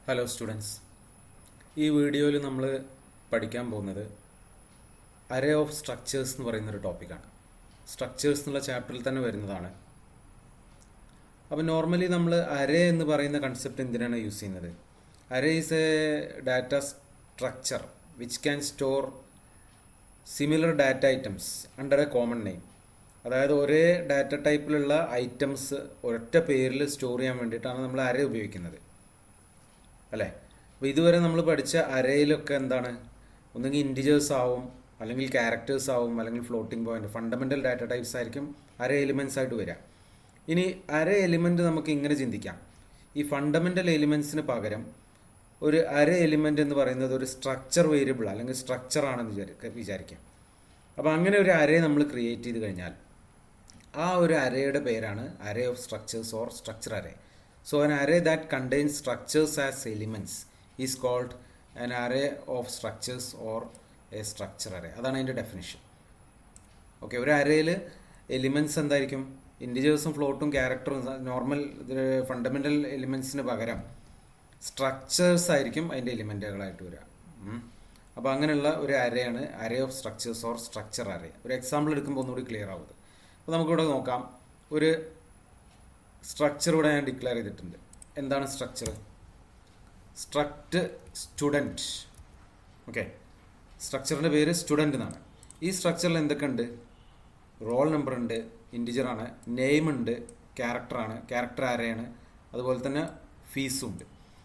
Hello students, ഈ വീഡിയോയിൽ നമ്മൾ പഠിക്കാൻ പോകുന്നത് അറേ ഓഫ് സ്ട്രക്ചേഴ്സ് എന്ന് പറയുന്നൊരു ടോപ്പിക്കാണ്. സ്ട്രക്ചേഴ്സ് എന്നുള്ള ചാപ്റ്ററിൽ തന്നെ വരുന്നതാണ്. അപ്പോൾ നോർമലി നമ്മൾ അറേ എന്ന് പറയുന്ന കൺസെപ്റ്റ് എന്തിനാണ് യൂസ് ചെയ്യുന്നത്? Array is A data structure which can store similar data items under A common name. അതായത് ഒരേ ഡാറ്റ ടൈപ്പിലുള്ള ഐറ്റംസ് ഒരൊറ്റ പേരിൽ സ്റ്റോർ ചെയ്യാൻ വേണ്ടിയിട്ടാണ് നമ്മൾ അറേ ഉപയോഗിക്കുന്നത്, അല്ലേ? അപ്പോൾ ഇതുവരെ നമ്മൾ പഠിച്ച അറേയിലൊക്കെ എന്താണ്, ഒന്നുകിൽ ഇൻറ്റിജേഴ്സ് ആവും, അല്ലെങ്കിൽ ക്യാരക്ടേഴ്സ് ആവും, അല്ലെങ്കിൽ floating point, fundamental data types ആയിരിക്കും അറേ എലിമെൻറ്റ്സ് ആയിട്ട് വരിക. ഇനി അറേ എലിമെൻറ്റ് നമുക്ക് ഇങ്ങനെ ചിന്തിക്കാം: ഈ ഫണ്ടമെൻ്റൽ എലിമെൻറ്റ്സിന് പകരം ഒരു അറേ എലിമെൻ്റ് എന്ന് പറയുന്നത് ഒരു സ്ട്രക്ചർ വേരിയബിൾ അല്ലെങ്കിൽ സ്ട്രക്ചർ ആണെന്ന് വിചാരിക്കാം. അപ്പോൾ അങ്ങനെ ഒരു അറേ നമ്മൾ ക്രിയേറ്റ് ചെയ്ത് കഴിഞ്ഞാൽ ആ ഒരു അറേയുടെ പേരാണ് array of structures or structure array. So an array that contains structures as elements is called an array of structures or a structure array. അതാണ് അതിൻ്റെ ഡെഫിനിഷൻ. ഓക്കെ, ഒരു അറേയിൽ എലിമെൻറ്റ്സ് എന്തായിരിക്കും? ഇൻറ്റിജേഴ്സും ഫ്ലോട്ടും ക്യാരക്ടറും നോർമൽ ഫണ്ടമെൻ്റൽ എലിമെൻറ്റ്സിന് പകരം സ്ട്രക്ചേഴ്സ് ആയിരിക്കും അതിൻ്റെ എലിമെൻറ്റുകളായിട്ട് വരിക. അപ്പോൾ അങ്ങനെയുള്ള ഒരു അറേയാണ് array of structures or structure array. ഒരു എക്സാമ്പിൾ എടുക്കുമ്പോൾ ഒന്നുകൂടി ക്ലിയർ ആവുന്നത്. അപ്പോൾ നമുക്കിവിടെ നോക്കാം. ഒരു സ്ട്രക്ചർ ഇവിടെ ഞാൻ ഡിക്ലെയർ ചെയ്തിട്ടുണ്ട്. എന്താണ് സ്ട്രക്ചർ? Struct student. ഓക്കെ, സ്ട്രക്ചറിൻ്റെ പേര് സ്റ്റുഡൻറ്റ് എന്നാണ്. ഈ സ്ട്രക്ചറിൽ എന്തൊക്കെ ഉണ്ട്? റോൾ നമ്പർ ഉണ്ട്, ഇൻറ്റിജറാണ്, നെയിം ഉണ്ട്, ക്യാരക്ടറാണ്, ക്യാരക്ടർ ആരെയാണ്, അതുപോലെ തന്നെ ഫീസും ഉണ്ട്.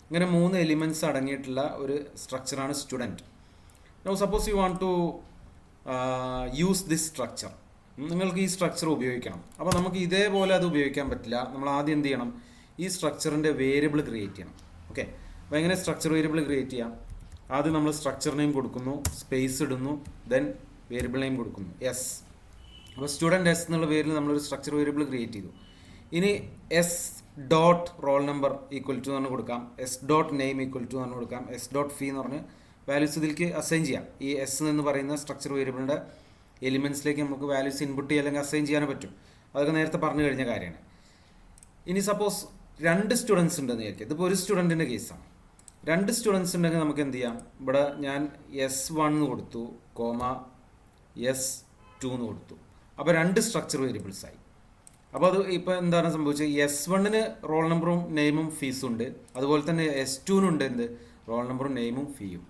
ഇങ്ങനെ 3 എലിമെൻറ്റ്സ് അടങ്ങിയിട്ടുള്ള ഒരു സ്ട്രക്ചറാണ് student. Now suppose you want to use this structure. നിങ്ങൾക്ക് ഈ സ്ട്രക്ചർ ഉപയോഗിക്കണം. അപ്പോൾ നമുക്ക് ഇതേപോലെ അത് ഉപയോഗിക്കാൻ പറ്റില്ല. നമ്മൾ ആദ്യം എന്ത് ചെയ്യണം? ഈ സ്ട്രക്ചറിൻ്റെ വേരിയബിൾ ക്രിയേറ്റ് ചെയ്യണം. ഓക്കെ, അപ്പോൾ എങ്ങനെ സ്ട്രക്ചർ വേരിയബിൾ ക്രിയേറ്റ് ചെയ്യാം? ആദ്യം നമ്മൾ സ്ട്രക്ചർ നെയിം കൊടുക്കുന്നു, സ്പേസ് ഇടുന്നു, ദെൻ വേരിയബിൾ നെയിം കൊടുക്കുന്നു, എസ്. അപ്പോൾ സ്റ്റുഡൻറ്റ് എസ് എന്നുള്ള പേരിൽ നമ്മളൊരു സ്ട്രക്ചർ വേരിയബിൾ ക്രിയേറ്റ് ചെയ്തു. ഇനി S dot roll number equal to എന്ന് പറഞ്ഞ് കൊടുക്കാം, S dot name equal to എന്ന് പറഞ്ഞ് കൊടുക്കാം, എസ് ഡോട്ട് ഫീ എന്ന് പറഞ്ഞ് വാല്യൂസ് ഇതിലേക്ക് അസൈൻ ചെയ്യാം. ഈ എസ് എന്ന് പറയുന്ന സ്ട്രക്ചർ വേരിയബിളിൻ്റെ എലിമെൻറ്റ്സിലേക്ക് നമുക്ക് വാല്യൂസ് ഇൻപുട്ട് ചെയ്യാൻ അല്ലെങ്കിൽ അസൈൻ ചെയ്യാൻ പറ്റും. അതൊക്കെ നേരത്തെ പറഞ്ഞു കഴിഞ്ഞ കാര്യമാണ്. ഇനി സപ്പോസ് 2 സ്റ്റുഡൻസ് ഉണ്ടെന്ന് വിചാരിക്കുക. ഇതിപ്പോൾ ഒരു സ്റ്റുഡൻറ്റിൻ്റെ കേസാണ്. 2 സ്റ്റുഡൻസ് ഉണ്ടെങ്കിൽ നമുക്ക് എന്ത് ചെയ്യാം? ഇവിടെ ഞാൻ S1 എന്ന് കൊടുത്തു, S2 എന്ന് കൊടുത്തു. അപ്പോൾ 2 സ്ട്രക്ചർ വേരിയബിൾസായി. അപ്പോൾ അത് ഇപ്പോൾ എന്താണ് സംഭവിച്ചത്? S1-ന് റോൾ നമ്പറും നെയിമും ഫീസും ഉണ്ട്, അതുപോലെ തന്നെ S2-നുണ്ട് എന്ത്? റോൾ നമ്പറും നെയിമും ഫീയും.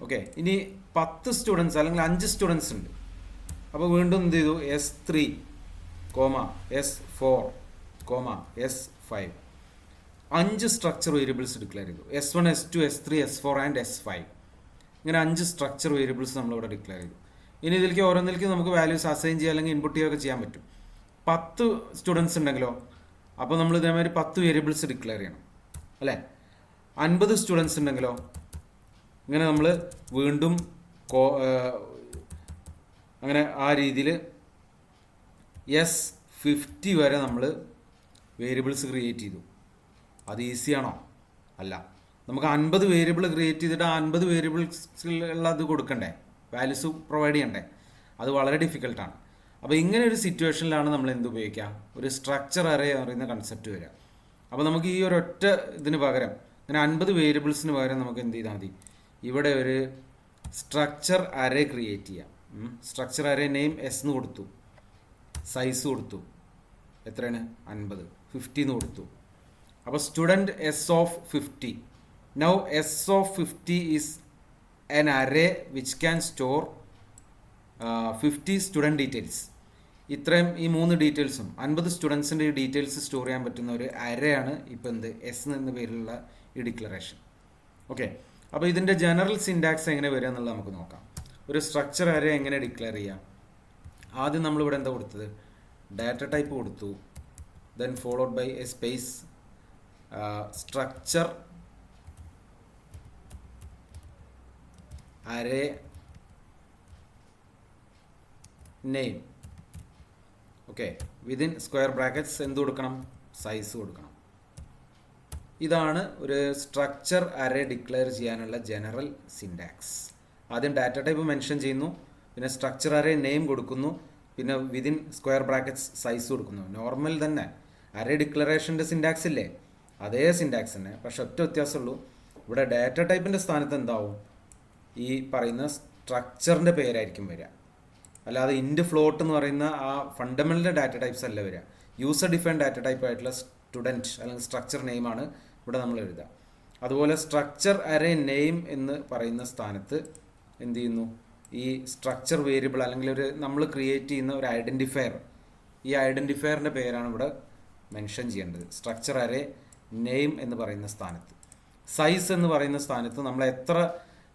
ഓക്കെ, ഇനി 10 സ്റ്റുഡൻസ് അല്ലെങ്കിൽ 5 സ്റ്റുഡൻസ് ഉണ്ട്. അപ്പോൾ വീണ്ടും എന്ത് ചെയ്തു? S3, S4, S5. 5 structure variables declare ചെയ്തു. S1, S2, S3, S4 and S5. ഇങ്ങനെ 5 സ്ട്രക്ചർ വേരിയബിൾസ് നമ്മളിവിടെ ഡിക്ലെയർ ചെയ്തു. ഇനി ഇതിലേക്ക് ഓരോന്നിലേക്ക് നമുക്ക് വാല്യൂസ് അസൈൻ ചെയ്യുക അല്ലെങ്കിൽ ഇൻപുട്ട് ചെയ്യുകയൊക്കെ ചെയ്യാൻ പറ്റും. 10 സ്റ്റുഡൻസ് ഉണ്ടെങ്കിലോ? അപ്പോൾ നമ്മൾ ഇതേമാതിരി 10 വേരിയബിൾസ് ഡിക്ലെയർ ചെയ്യണം, അല്ലേ? 50 സ്റ്റുഡൻസ് ഉണ്ടെങ്കിലോ? ഇങ്ങനെ നമ്മൾ വീണ്ടും അങ്ങനെ ആ രീതിയിൽ S50 വരെ നമ്മൾ വേരിയബിൾസ് ക്രിയേറ്റ് ചെയ്തു. അത് ഈസിയാണോ? അല്ല. നമുക്ക് 50 വേരിയബിൾ ക്രിയേറ്റ് ചെയ്തിട്ട് ആ 50 വേരിയബിൾസിലുള്ള അത് കൊടുക്കണ്ടേ, വാല്യൂസ് പ്രൊവൈഡ് ചെയ്യണ്ടേ? അത് വളരെ ഡിഫിക്കൽട്ടാണ്. അപ്പോൾ ഇങ്ങനെ ഒരു സിറ്റുവേഷനിലാണ് നമ്മൾ എന്ത് ഉപയോഗിക്കുക? ഒരു സ്ട്രക്ചർ അറേ എന്ന് പറയുന്ന കൺസെപ്റ്റ് വരിക. അപ്പോൾ നമുക്ക് ഈ ഒരൊറ്റ ഇതിന് പകരം ഇങ്ങനെ 50 വേരിയബിൾസിന് പകരം നമുക്ക് എന്ത് ചെയ്താൽ മതി? ഇവിടെ ഒരു സ്ട്രക്ചർ അറേ ക്രിയേറ്റ് ചെയ്യാം. സ്ട്രക്ചർ അറേ നെയിം എസ് എന്ന് കൊടുത്തു, സൈസ് കൊടുത്തു, എത്രയാണ്? 50, 50 എന്ന് കൊടുത്തു. അപ്പോൾ student S of 50. Now S of 50 is an array which can store 50 student details. ഇത്രയും ഈ 3 ഡീറ്റെയിൽസും 50 സ്റ്റുഡൻസിൻ്റെ ഡീറ്റെയിൽസ് സ്റ്റോർ ചെയ്യാൻ പറ്റുന്ന ഒരു അറേയാണ് ഇപ്പോൾ എന്ത്? എസ് എന്ന പേരിലുള്ള ഈ ഡിക്ലറേഷൻ. ഓക്കെ, അപ്പോൾ ഇതിൻ്റെ ജനറൽ സിൻടാക്സ് എങ്ങനെ വരിക എന്നുള്ളത് നമുക്ക് നോക്കാം. ഒരു സ്ട്രക്ചർ അറേ എങ്ങനെ ഡിക്ലെയർ ചെയ്യാം? ആദ്യം നമ്മളിവിടെ എന്താ കൊടുത്തത്? ഡാറ്റ ടൈപ്പ് കൊടുത്തു, then followed by a space, structure array name. Okay, within square brackets എന്ത് കൊടുക്കണം? സൈസ് കൊടുക്കണം. ഇതാണ് ഒരു സ്ട്രക്ചർ അറേ ഡിക്ലെയർ ചെയ്യാനുള്ള ജനറൽ സിൻടാക്സ്. ആദ്യം ഡാറ്റ ടൈപ്പ് മെൻഷൻ ചെയ്യുന്നു, പിന്നെ സ്ട്രക്ചർ അറേ നെയിം കൊടുക്കുന്നു, പിന്നെ വിതിൻ സ്ക്വയർ ബ്രാക്കറ്റ്സ് സൈസ് കൊടുക്കുന്നു. നോർമൽ തന്നെ അറേ ഡിക്ലറേഷൻ്റെ സിൻടാക്സ് ഇല്ലേ, അതേ സിൻടാക്സ് തന്നെ. പക്ഷെ ഒറ്റ വ്യത്യാസമുള്ളൂ, ഇവിടെ ഡാറ്റ ടൈപ്പിൻ്റെ സ്ഥാനത്ത് എന്താവും, ഈ പറയുന്ന സ്ട്രക്ചറിൻ്റെ പേരായിരിക്കും വരിക. അല്ലാതെ ഇൻഡ് ഫ്ലോട്ട് എന്ന് പറയുന്ന ആ ഫണ്ടമെൻ്റൽ ഡാറ്റ ടൈപ്സ് അല്ല വരിക. യൂസർ ഡിഫൈൻ ഡാറ്റ ടൈപ്പ് ആയിട്ടുള്ള സ്റ്റുഡൻറ്റ് അല്ലെങ്കിൽ സ്ട്രക്ചർ നെയിമാണ് ഇവിടെ നമ്മൾ എഴുതുക. അതുപോലെ സ്ട്രക്ചർ അറേ നെയിം എന്ന് പറയുന്ന സ്ഥാനത്ത് എന്ത് ചെയ്യുന്നു, ഈ സ്ട്രക്ചർ വേരിയബിൾ അല്ലെങ്കിൽ നമ്മൾ ക്രിയേറ്റ് ചെയ്യുന്ന ഒരു ഐഡൻറ്റിഫയർ, ഈ ഐഡൻറ്റിഫയറിൻ്റെ പേരാണ് ഇവിടെ മെൻഷൻ ചെയ്യേണ്ടത് സ്ട്രക്ചർ അറേ നെയിം എന്ന് പറയുന്ന സ്ഥാനത്ത്. സൈസ് എന്ന് പറയുന്ന സ്ഥാനത്ത് നമ്മൾ എത്ര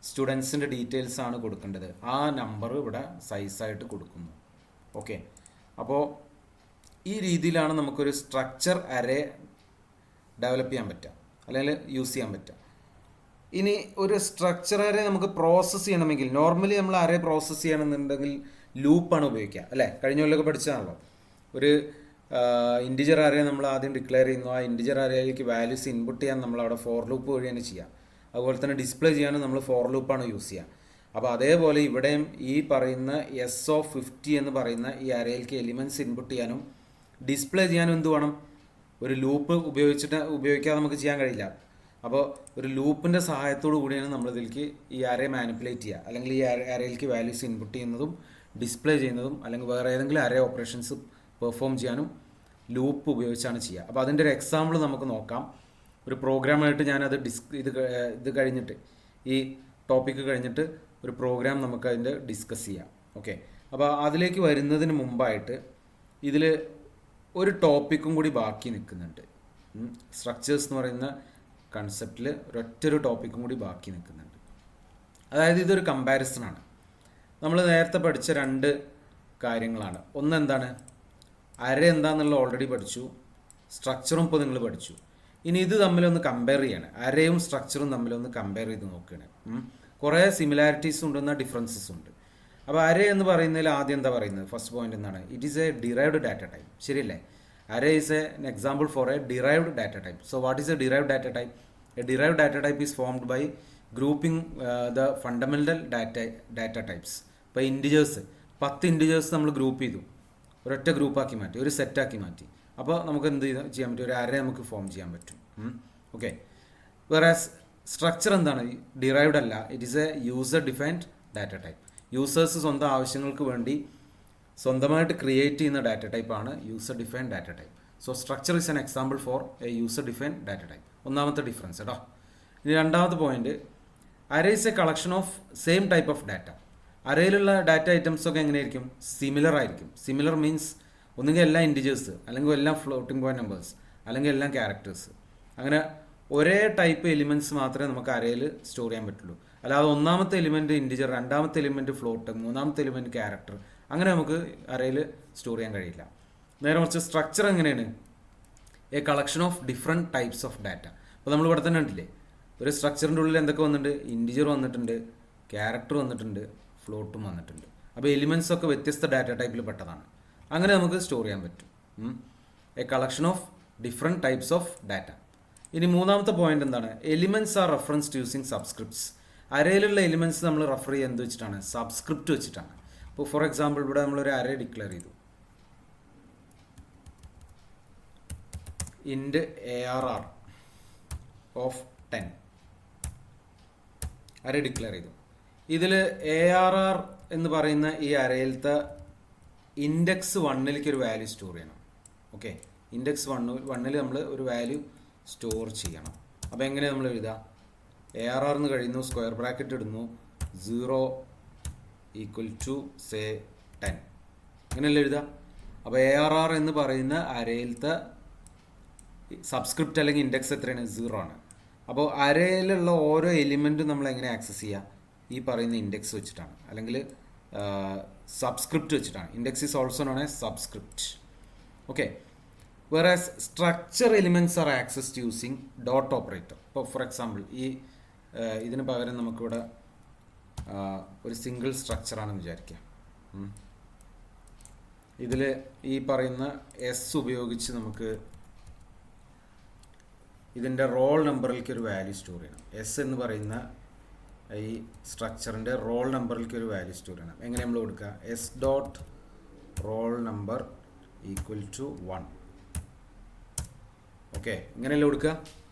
സ്റ്റുഡൻസിൻ്റെ ഡീറ്റെയിൽസ് ആണ് കൊടുക്കേണ്ടത്, ആ നമ്പർ ഇവിടെ സൈസായിട്ട് കൊടുക്കുന്നു. ഓക്കെ, അപ്പോൾ ഈ രീതിയിലാണ് നമുക്കൊരു സ്ട്രക്ചർ അറേ ഡെവലപ്പ് ചെയ്യാൻ പറ്റുക അല്ലെങ്കിൽ യൂസ് ചെയ്യാൻ പറ്റുക. ഇനി ഒരു സ്ട്രക്ചർ അറേ നമുക്ക് പ്രോസസ്സ് ചെയ്യണമെങ്കിൽ, നോർമലി നമ്മൾ അറേ പ്രോസസ്സ് ചെയ്യണമെന്നുണ്ടെങ്കിൽ ലൂപ്പാണ് ഉപയോഗിക്കുക അല്ലേ, കഴിഞ്ഞ കൊല്ലമൊക്കെ പഠിച്ചതാണല്ലോ. ഒരു ഇൻറ്റിജർ അറേ നമ്മൾ ആദ്യം ഡിക്ലെയർ ചെയ്യുന്നു, ആ ഇൻറ്റിജർ അറേയിലേക്ക് വാല്യൂസ് ഇൻപുട്ട് ചെയ്യാൻ നമ്മൾ അവിടെ ഫോർ ലൂപ്പ് വഴിയാണ് ചെയ്യുക. അതുപോലെ തന്നെ ഡിസ്പ്ലേ ചെയ്യാനും നമ്മൾ ഫോർ ലൂപ്പാണ് യൂസ് ചെയ്യുക. അപ്പോൾ അതേപോലെ ഇവിടെയും ഈ പറയുന്ന S(50) എന്ന് പറയുന്ന ഈ അറേയിലേക്ക് എലിമെൻറ്റ്സ് ഇൻപുട്ട് ചെയ്യാനും ഡിസ്പ്ലേ ചെയ്യാനും എന്ത് വേണം, ഒരു ലൂപ്പ് ഉപയോഗിക്കാതെ നമുക്ക് ചെയ്യാൻ കഴിയില്ല. അപ്പോൾ ഒരു ലൂപ്പിൻ്റെ സഹായത്തോടു കൂടിയാണ് നമ്മളിതിലേക്ക് ഈ അറേ മാനിപ്പുലേറ്റ് ചെയ്യുക, അല്ലെങ്കിൽ ഈ അറേയിലേക്ക് വാല്യൂസ് ഇൻപുട്ട് ചെയ്യുന്നതും ഡിസ്പ്ലേ ചെയ്യുന്നതും അല്ലെങ്കിൽ വേറെ ഏതെങ്കിലും അറേ ഓപ്പറേഷൻസ് പെർഫോം ചെയ്യാനും ലൂപ്പ് ഉപയോഗിച്ചാണ് ചെയ്യുക. അപ്പോൾ അതിൻ്റെ ഒരു എക്സാമ്പിൾ നമുക്ക് നോക്കാം. ഒരു പ്രോഗ്രാമായിട്ട് ഞാനത് ഇത് കഴിഞ്ഞിട്ട്, ഈ ടോപ്പിക്ക് കഴിഞ്ഞിട്ട് ഒരു പ്രോഗ്രാം നമുക്ക് അതിൻ്റെ ഡിസ്കസ് ചെയ്യാം. ഓക്കെ, അപ്പോൾ അതിലേക്ക് വരുന്നതിന് മുമ്പായിട്ട് ഇതിൽ ഒരു ടോപ്പിക്കും കൂടി ബാക്കി നിൽക്കുന്നുണ്ട്. സ്ട്രക്ചേഴ്സ് എന്ന് പറയുന്ന കൺസെപ്റ്റിൽ ഒരൊറ്റൊരു ടോപ്പിക്കും കൂടി ബാക്കി നിൽക്കുന്നുണ്ട്. അതായത് ഇതൊരു കമ്പാരിസണാണ്. നമ്മൾ നേരത്തെ പഠിച്ച രണ്ട് കാര്യങ്ങളാണ്. ഒന്ന് എന്താണ്, അറേ എന്താണെന്നുള്ള ഓൾറെഡി പഠിച്ചു, സ്ട്രക്ചറും ഇപ്പോൾ നിങ്ങൾ പഠിച്ചു. ഇനി ഇത് തമ്മിലൊന്ന് കമ്പയർ ചെയ്യാണ്, അറേയും സ്ട്രക്ചറും തമ്മിലൊന്ന് കമ്പയർ ചെയ്ത് നോക്കുകയാണ്. കുറേ സിമിലാരിറ്റീസ് ഉണ്ടെന്ന ഡിഫറൻസസ് ഉണ്ട്. അപ്പോൾ അറേ എന്ന് പറയുന്നതിൽ ആദ്യം എന്താ പറയുന്നത്, ഫസ്റ്റ് പോയിന്റ് എന്താണ്, it is a derived data type. ശരിയല്ലേ? Array is an example for a derived data type. So what is a derived data type? A derived data type is formed by grouping the fundamental data types. ഇപ്പോൾ integers 10 integers നമ്മൾ group ചെയ്തു, ഒരൊറ്റ ഗ്രൂപ്പാക്കി മാറ്റി, ഒരു സെറ്റാക്കി മാറ്റി. അപ്പോൾ നമുക്ക് എന്ത് ചെയ്യാൻ പറ്റും, ഒരു അറേ നമുക്ക് ഫോം ചെയ്യാൻ പറ്റും. ഓക്കെ, വേറെ സ്ട്രക്ചർ എന്താണ്, ഡിറൈവ്ഡ് അല്ല, it is a user defined data type. Users സ്വന്തം ആവശ്യങ്ങൾക്ക് വേണ്ടി സ്വന്തമായിട്ട് ക്രിയേറ്റ് ചെയ്യുന്ന ഡാറ്റ ടൈപ്പാണ് user defined data type. So structure is an example for a user defined data type. ഒന്നാമത്തെ ഡിഫറൻസ് കേട്ടോ. ഇനി രണ്ടാമത്തെ point, array is a collection of same type of data. അറേയിലുള്ള ഡാറ്റ ഐറ്റംസ് ഒക്കെ എങ്ങനെയായിരിക്കും, സിമിലർ ആയിരിക്കും. സിമിലർ മീൻസ് ഒന്നുകിൽ എല്ലാം ഇൻറ്റിജേഴ്സ്, അല്ലെങ്കിൽ എല്ലാം ഫ്ലോട്ടിംഗ് പോയിന്റ് നമ്പേഴ്സ്, അല്ലെങ്കിൽ എല്ലാം ക്യാരക്ടേഴ്സ്. അങ്ങനെ ഒരേ ടൈപ്പ് എലിമെൻറ്റ്സ് മാത്രമേ നമുക്ക് അറേയിൽ സ്റ്റോർ ചെയ്യാൻ പറ്റുള്ളൂ. അല്ലാതെ ഒന്നാമത്തെ എലിമെൻറ്റ് ഇൻറ്റിജർ, രണ്ടാമത്തെ എലിമെൻറ്റ് ഫ്ലോട്ട്, മൂന്നാമത്തെ എലിമെൻറ്റ് ക്യാരക്ടർ, അങ്ങനെ നമുക്ക് അറേയിൽ സ്റ്റോർ ചെയ്യാൻ കഴിയില്ല. നേരെ മറിച്ച് സ്ട്രക്ചർ എങ്ങനെയാണ്, A collection of different types of data. അപ്പോൾ നമ്മൾ ഇവിടെ തന്നെ ഉണ്ടില്ലേ, ഒരു സ്ട്രക്ചറിൻ്റെ ഉള്ളിൽ എന്തൊക്കെ വന്നിട്ടുണ്ട്, ഇൻറ്റിജർ വന്നിട്ടുണ്ട്, ക്യാരക്ടർ വന്നിട്ടുണ്ട്, ഫ്ലോട്ടും വന്നിട്ടുണ്ട്. അപ്പോൾ എലിമെൻറ്റ്സ് ഒക്കെ വ്യത്യസ്ത ഡാറ്റ ടൈപ്പിൽ പെട്ടതാണ്. അങ്ങനെ നമുക്ക് സ്റ്റോർ ചെയ്യാൻ പറ്റും. A collection of different types of data. ഇനി മൂന്നാമത്തെ പോയിന്റ് എന്താണ്, elements are referenced using subscripts. അറേയിലുള്ള എലിമെൻറ്റ്സ് നമ്മൾ റെഫർ ചെയ്യുക എന്ത് വെച്ചിട്ടാണ്, സബ്സ്ക്രിപ്റ്റ് വെച്ചിട്ടാണ്. ഇപ്പോൾ ഫോർ എക്സാമ്പിൾ ഇവിടെ നമ്മളൊരു അറേ ഡിക്ലെയർ ചെയ്തു, ഇൻഡ് ARR ഓഫ് 10 അറേ ഡിക്ലെയർ ചെയ്തു. ഇതിൽ ARR എന്ന് പറയുന്ന ഈ അറേയിലത്തെ ഇൻഡെക്സ് 1ലേക്ക് ഒരു വാല്യൂ സ്റ്റോർ ചെയ്യണം. ഓക്കെ, ഇൻഡെക്സ് 1ൽ നമ്മൾ ഒരു വാല്യൂ സ്റ്റോർ ചെയ്യണം. അപ്പോൾ എങ്ങനെ നമ്മൾ എഴുതുക, ARR എന്ന് കഴിയുന്നു, സ്ക്വയർ ബ്രാക്കറ്റ് ഇടുന്നു, 0 = say 10, അങ്ങനെയല്ലേ എഴുതുക. അപ്പോൾ ARR എന്ന് പറയുന്ന അരയിലത്തെ സബ്സ്ക്രിപ്റ്റ് അല്ലെങ്കിൽ ഇൻഡെക്സ് എത്രയാണ്, 0 ആണ്. അപ്പോൾ അരയിലുള്ള ഓരോ എലിമെൻറ്റും നമ്മൾ എങ്ങനെ ആക്സസ് ചെയ്യുക, ഈ പറയുന്ന ഇൻഡെക്സ് വെച്ചിട്ടാണ്, അല്ലെങ്കിൽ സബ്സ്ക്രിപ്റ്റ് വെച്ചിട്ടാണ്. Index is also known as subscript. Okay, വേറെ structure elements are accessed using dot operator. ഇപ്പോൾ ഫോർ എക്സാമ്പിൾ ഇതിന് പകരം നമുക്കിവിടെ ഒരു സിംഗിൾ സ്ട്രക്ചറാണെന്ന് വിചാരിക്കുക. ഇതിൽ ഈ പറയുന്ന എസ് ഉപയോഗിച്ച് നമുക്ക് ഇതിൻ്റെ റോൾ നമ്പറിലേക്ക് ഒരു വാല്യൂ സ്റ്റോർ ചെയ്യണം. എസ് എന്ന് പറയുന്ന ഈ സ്ട്രക്ചറിൻ്റെ റോൾ നമ്പറിലേക്ക് ഒരു വാല്യൂ സ്റ്റോർ ചെയ്യണം. എങ്ങനെ നമ്മൾ കൊടുക്കുക, S dot roll number = 1. Okay, ഇങ്ങനെയല്ലേ കൊടുക്കുക.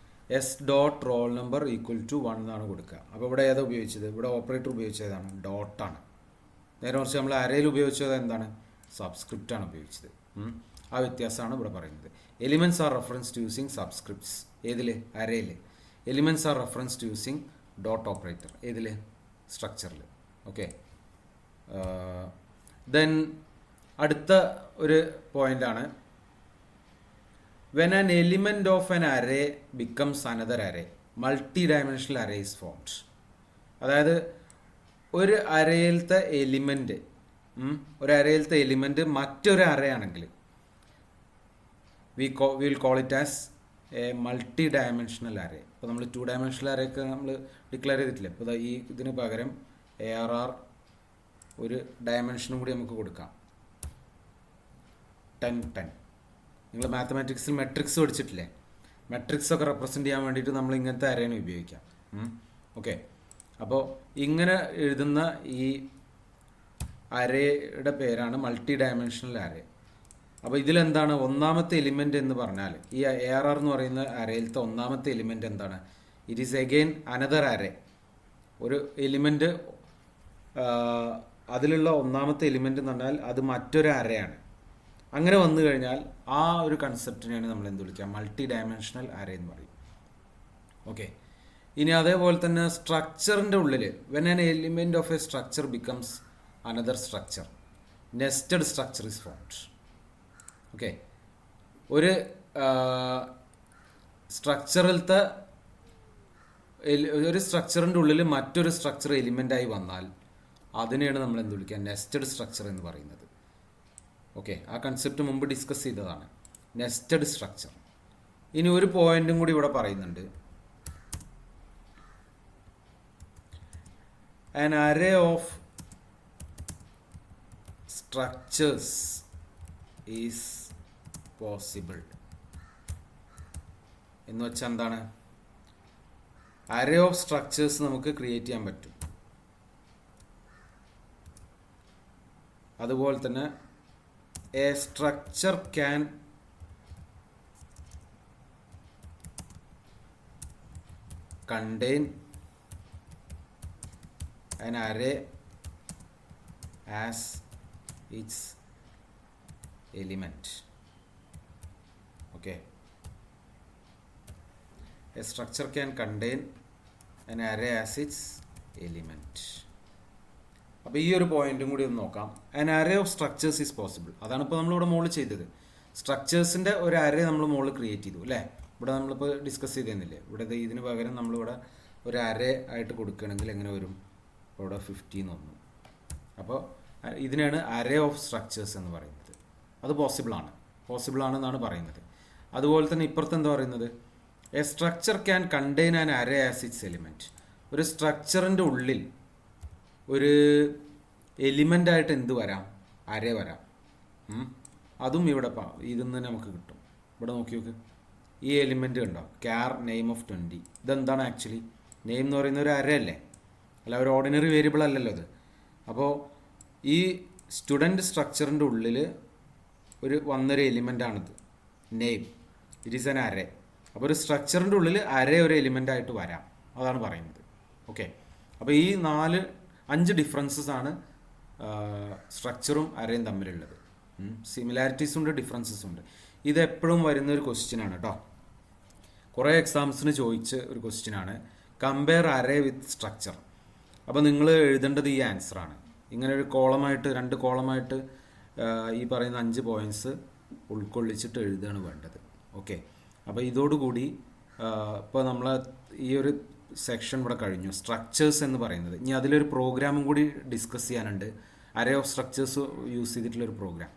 S dot roll number equal to 1 എന്നാണ് കൊടുക്കുക. അപ്പോൾ ഇവിടെ ഏതാ ഉപയോഗിച്ചത്? ഇവിടെ ഓപ്പറേറ്റർ ഉപയോഗിച്ചതാണ് ഡോട്ടാണ്. നേരെ മറിച്ച് നമ്മൾ അരയിൽ ഉപയോഗിച്ചത് എന്താണ്? സബ്സ്ക്രിപ്റ്റാണ് ഉപയോഗിച്ചത്. ആ വ്യത്യാസമാണ് ഇവിടെ പറയുന്നത്. Elements are referenced using subscripts. ഏതിൽ? അരയിൽ. Elements are referenced using dot operator. ഏതിൽ? സ്ട്രക്ചറിൽ. ഓക്കെ. ദെൻ അടുത്ത ഒരു പോയിൻ്റാണ് when an element of an array becomes another array, multi-dimensional array is formed. അതായത് ഒരു അറേയിലത്തെ എലിമെൻറ്റ് മറ്റൊരു അറേ ആണെങ്കിൽ we will call it as a multi-dimensional array. ഇപ്പോൾ നമ്മൾ 2 dimensional array ഒക്കെ നമ്മൾ ഡിക്ലെയർ ചെയ്തിട്ടില്ല. ഇപ്പോൾ ഈ ഇതിന് പകരം ARR ഒരു ഡയമെൻഷനും കൂടി നമുക്ക് കൊടുക്കാം. 10. നിങ്ങൾ മാത്തമാറ്റിക്സിൽ മെട്രിക്സ് പഠിച്ചിട്ടില്ലേ? മെട്രിക്സ് ഒക്കെ റെപ്രസെൻറ്റ് ചെയ്യാൻ വേണ്ടിയിട്ട് നമ്മൾ ഇങ്ങനത്തെ അറേനെ ഉപയോഗിക്കാം. ഓക്കെ. അപ്പോൾ ഇങ്ങനെ എഴുതുന്ന ഈ അറേയുടെ പേരാണ് മൾട്ടി ഡയമെൻഷണൽ അറേ. അപ്പോൾ ഇതിലെന്താണ് ഒന്നാമത്തെ എലിമെൻ്റ് എന്ന് പറഞ്ഞാൽ, ഈ ARR എന്ന് പറയുന്ന അറേയിലത്തെ ഒന്നാമത്തെ എലിമെൻ്റ് എന്താണ്? It is again another array. ഒരു എലിമെൻ്റ്, അതിലുള്ള ഒന്നാമത്തെ എലിമെൻ്റ് എന്ന് പറഞ്ഞാൽ അത് മറ്റൊരു അറേയാണ്. അങ്ങനെ വന്നു കഴിഞ്ഞാൽ ആ ഒരു കൺസെപ്റ്റിനെയാണ് നമ്മൾ എന്ത് വിളിക്കുക? മൾട്ടി ഡയമെൻഷണൽ അറേ എന്ന് പറയും. ഓക്കെ. ഇനി അതേപോലെ തന്നെ സ്ട്രക്ചറിൻ്റെ ഉള്ളിൽ when an element of A structure becomes another structure, nested structure is formed. Okay. ഒരു സ്ട്രക്ചറിലത്തെ ഒരു സ്ട്രക്ചറിൻ്റെ ഉള്ളിൽ മറ്റൊരു സ്ട്രക്ചർ എലിമെൻ്റായി വന്നാൽ അതിനെയാണ് നമ്മൾ എന്ത് വിളിക്കുക? നെസ്റ്റഡ് സ്ട്രക്ചർ എന്ന് പറയുന്നത്. ഓക്കെ. ആ കൺസെപ്റ്റ് മുമ്പ് ഡിസ്കസ് ചെയ്തതാണ്, നെസ്റ്റഡ് സ്ട്രക്ചർ. ഇനി ഒരു പോയിന്റും കൂടി ഇവിടെ പറയുന്നുണ്ട്. an array of structures is possible എന്ന് വെച്ചാൽ എന്താണ്? array of structures നമുക്ക് ക്രിയേറ്റ് ചെയ്യാൻ പറ്റും. അതുപോലെ തന്നെ a structure can contain an array as its element. Okay. A structure can contain an array as its element. അപ്പോൾ ഈ ഒരു പോയിന്റും കൂടി ഒന്ന് നോക്കാം. An array of structures is possible. അതാണ് ഇപ്പോൾ നമ്മളിവിടെ മുകളിൽ ചെയ്തത്. സ്ട്രക്ചേഴ്സിൻ്റെ ഒരു അറേ നമ്മൾ മുകളിൽ ക്രിയേറ്റ് ചെയ്തു അല്ലേ? ഇവിടെ നമ്മളിപ്പോൾ ഡിസ്കസ് ചെയ്തിരുന്നില്ലേ? ഇവിടെ ഇതിന് പകരം നമ്മളിവിടെ ഒരു അറേ ആയിട്ട് കൊടുക്കുകയാണെങ്കിൽ എങ്ങനെ വരും? ഇവിടെ 15 വന്നു. അപ്പോൾ ഇതിനാണ് അറേ ഓഫ് സ്ട്രക്ചേഴ്സ് എന്ന് പറയുന്നത്. അത് പോസിബിളാണെന്നാണ് പറയുന്നത്. അതുപോലെ തന്നെ ഇപ്പുറത്ത് എന്താ പറയുന്നത്? A structure can contain an array as it's element. ഒരു സ്ട്രക്ചറിൻ്റെ ഉള്ളിൽ ഒരു എലിമെൻ്റായിട്ട് എന്ത് വരാം? അരേ വരാം. അതും ഇവിടെ ഇതിൽ നിന്ന് നമുക്ക് കിട്ടും. ഇവിടെ നോക്കി നോക്ക്, ഈ എലിമെൻ്റ് ഉണ്ടോ? ക്യാർ നെയിം ഓഫ് 20. ഇതെന്താണ് ആക്ച്വലി? നെയിം എന്ന് പറയുന്ന ഒരു അരേ അല്ലേ? അല്ല, ഒരു ഓർഡിനറി വേരിയബിൾ അല്ലല്ലോ ഇത്. അപ്പോൾ ഈ സ്റ്റുഡൻറ്റ് സ്ട്രക്ചറിൻ്റെ ഉള്ളിൽ വന്നൊരു എലിമെൻ്റാണിത്, name. It is an array. അപ്പോൾ ഒരു സ്ട്രക്ചറിൻ്റെ ഉള്ളിൽ അരേ ഒരു എലിമെൻ്റായിട്ട് വരാം, അതാണ് പറയുന്നത്. ഓക്കെ. അപ്പോൾ ഈ 5 ഡിഫറൻസസ് ആണ് സ്ട്രക്ചറും അരയും തമ്മിലുള്ളത്. സിമിലാരിറ്റീസും ഉണ്ട്, ഡിഫറൻസസും ഉണ്ട്. ഇത് എപ്പോഴും വരുന്നൊരു ക്വസ്റ്റ്യനാണ് കേട്ടോ. കുറേ എക്സാംസിന് ചോദിച്ച ഒരു ക്വസ്റ്റ്യനാണ്, കമ്പയർ അരേ വിത്ത് സ്ട്രക്ചർ. അപ്പോൾ നിങ്ങൾ എഴുതേണ്ടത് ഈ ആൻസറാണ്. ഇങ്ങനെ ഒരു കോളമായിട്ട് 2 കോളമായിട്ട് ഈ പറയുന്ന 5 പോയിൻറ്റ്സ് ഉൾക്കൊള്ളിച്ചിട്ട് എഴുതുകയാണ് വേണ്ടത്. ഓക്കെ. അപ്പോൾ ഇതോടുകൂടി ഇപ്പോൾ നമ്മൾ ഈ ഒരു സെക്ഷൻ ഇവിടെ കഴിഞ്ഞു, സ്ട്രക്ചേഴ്സ് എന്ന് പറയുന്നത്. ഇനി അതിലൊരു പ്രോഗ്രാമും കൂടി ഡിസ്കസ് ചെയ്യാനുണ്ട്, അറേ ഓഫ് സ്ട്രക്ചേഴ്സ് യൂസ് ചെയ്തിട്ടുള്ളൊരു പ്രോഗ്രാം.